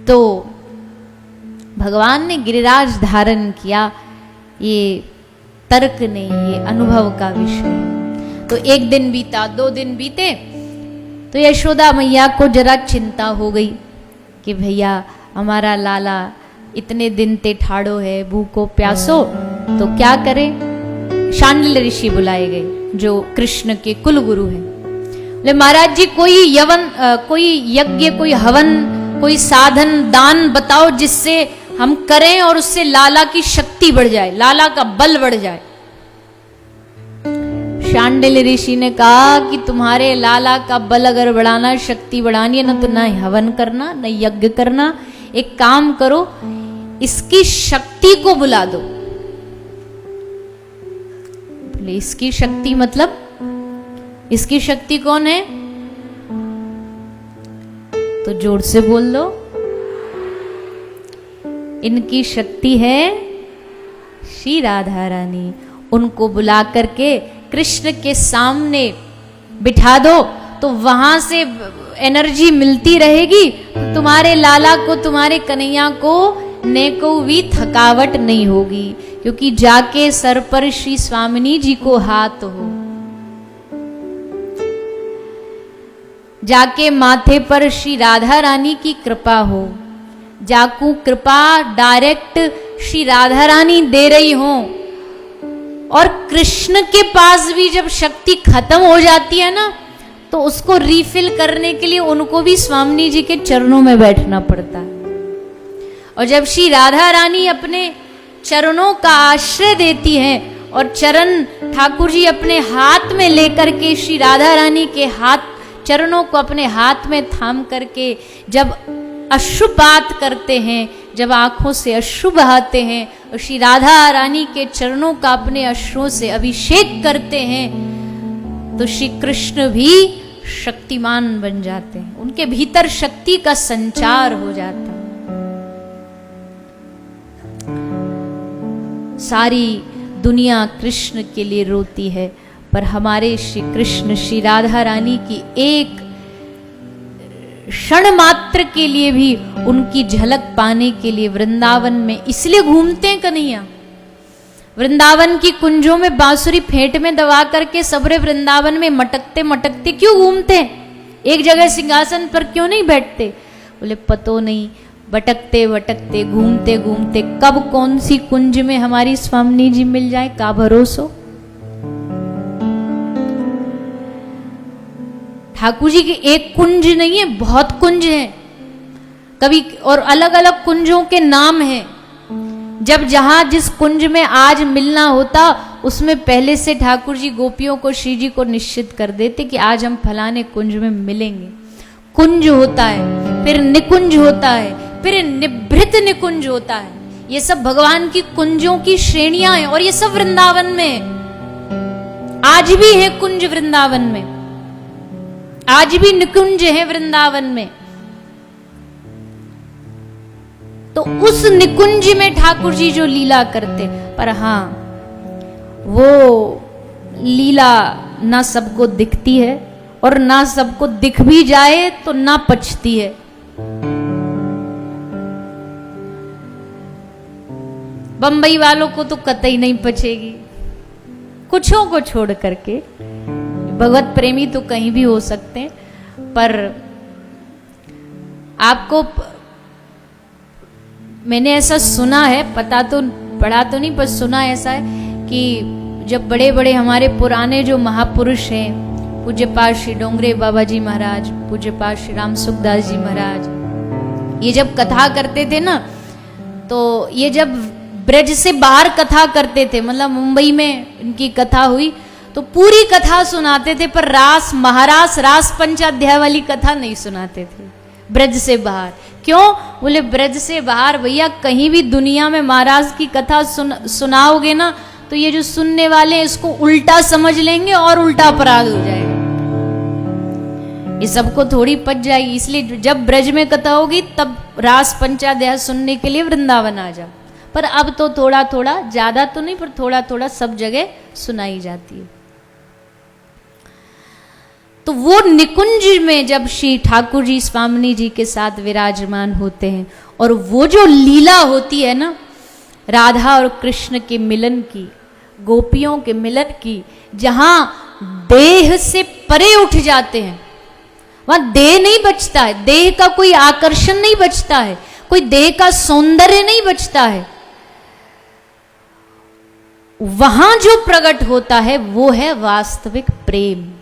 तो भगवान ने गिरिराज धारण किया, ये तर्क नहीं, ये अनुभव का विषय है। तो एक दिन बीता, 2 दिन बीते, तो यशोदा मैया को जरा चिंता हो गई कि भैया हमारा लाला इतने दिन ते ठाड़ो है, भूखो प्यासो, तो क्या करें। शांडिल्य ऋषि बुलाए गए जो कृष्ण के कुल गुरु हैं। बोले महाराज जी कोई यज्ञ, कोई हवन, कोई साधन दान बताओ जिससे हम करें और उससे लाला की शक्ति बढ़ जाए, लाला का बल बढ़ जाए। शांडिल्य ऋषि ने कहा कि तुम्हारे लाला का बल अगर बढ़ाना, शक्ति बढ़ानी है ना, तो ना हवन करना, न यज्ञ करना, एक काम करो, इसकी शक्ति को बुला दो। बोले इसकी शक्ति मतलब? इसकी शक्ति कौन है? तो जोर से बोल दो। इनकी शक्ति है श्री राधा रानी। उनको बुला करके कृष्ण के सामने बिठा दो तो वहां से एनर्जी मिलती रहेगी, तो तुम्हारे लाला को, तुम्हारे कन्हैया को नेको भी थकावट नहीं होगी, क्योंकि जाके सर पर श्री स्वामिनी जी को हाथ हो, जाके माथे पर श्री राधा रानी की कृपा हो, जाकू कृपा डायरेक्ट श्री राधा रानी दे रही हो। और कृष्ण के पास भी जब शक्ति खत्म हो जाती है ना, तो उसको रीफिल करने के लिए उनको भी स्वामिनी जी के चरणों में बैठना पड़ता है। और जब श्री राधा रानी अपने चरणों का आश्रय देती हैं और चरण ठाकुर जी अपने हाथ में लेकर के श्री राधा रानी के चरणों को अपने हाथ में थाम करके जब अश्रुपात करते हैं, जब आंखों से अश्रु बहाते हैं और श्री राधा रानी के चरणों का अपने अश्रुओं से अभिषेक करते हैं, तो श्री कृष्ण भी शक्तिमान बन जाते हैं, उनके भीतर शक्ति का संचार हो जाता है। सारी दुनिया कृष्ण के लिए रोती है, पर हमारे श्री कृष्ण श्री राधा रानी की एक क्षण मात्र के लिए भी उनकी झलक पाने के लिए वृंदावन में इसलिए घूमते हैं कन्हैया। वृंदावन की कुंजों में बांसुरी फेंट में दबा करके सबरे वृंदावन में मटकते मटकते क्यों घूमते हैं? एक जगह सिंहासन पर क्यों नहीं बैठते? बोले पतो नहीं, भटकते भटकते घूमते घूमते कब कौन सी कुंज में हमारी स्वामिनी जी मिल जाए, का भरोसा। ठाकुर जी की एक कुंज नहीं है, बहुत कुंज है, कभी और अलग अलग कुंजों के नाम हैं। जब जहां जिस कुंज में आज मिलना होता, उसमें पहले से ठाकुर जी गोपियों को, श्री जी को निश्चित कर देते कि आज हम फलाने कुंज में मिलेंगे। कुंज होता है, फिर निकुंज होता है, फिर निभृत निकुंज होता है। ये सब भगवान की कुंजों की श्रेणियां हैं और ये सब वृंदावन में आज भी है। कुंज वृंदावन में आज भी निकुंज है वृंदावन में। तो उस निकुंज में ठाकुर जी जो लीला करते, पर हां वो लीला ना सबको दिखती है और ना सबको दिख भी जाए तो ना पचती है। बंबई वालों को तो कतई नहीं पचेगी, कुछों को छोड़ करके। भगवत प्रेमी तो कहीं भी हो सकते हैं, पर आपको मैंने ऐसा सुना है, पता तो पढ़ा तो नहीं, पर सुना ऐसा है कि जब बड़े बड़े हमारे पुराने जो महापुरुष हैं, पूज्य पाठ श्री डोंगरे बाबा जी महाराज, पूज्य पाठ श्री राम सुखदास जी महाराज, ये जब कथा करते थे ना, तो ये जब ब्रज से बाहर कथा करते थे, मतलब मुंबई में इनकी कथा हुई तो पूरी कथा सुनाते थे, पर रास महारास रास पंचाध्याय वाली कथा नहीं सुनाते थे ब्रज से बाहर। क्यों? बोले ब्रज से बाहर भैया कहीं भी दुनिया में महाराज की कथा सुनाओगे ना, तो ये जो सुनने वाले हैं इसको उल्टा समझ लेंगे और उल्टा अपराध हो जाएगा, ये सबको थोड़ी पच जाएगी। इसलिए जब ब्रज में कथा होगी तब रास पंचाध्याय सुनने के लिए वृंदावन आ जाओ। पर अब तो थोड़ा थोड़ा, ज्यादा तो नहीं, पर थोड़ा थोड़ा सब जगह सुनाई जाती है। तो वो निकुंज में जब श्री ठाकुर जी स्वामिनी जी के साथ विराजमान होते हैं और वो जो लीला होती है ना राधा और कृष्ण के मिलन की, गोपियों के मिलन की, जहां देह से परे उठ जाते हैं, वहां देह नहीं बचता है, देह का कोई आकर्षण नहीं बचता है, कोई देह का सौंदर्य नहीं बचता है, वहां जो प्रकट होता है वो है वास्तविक प्रेम।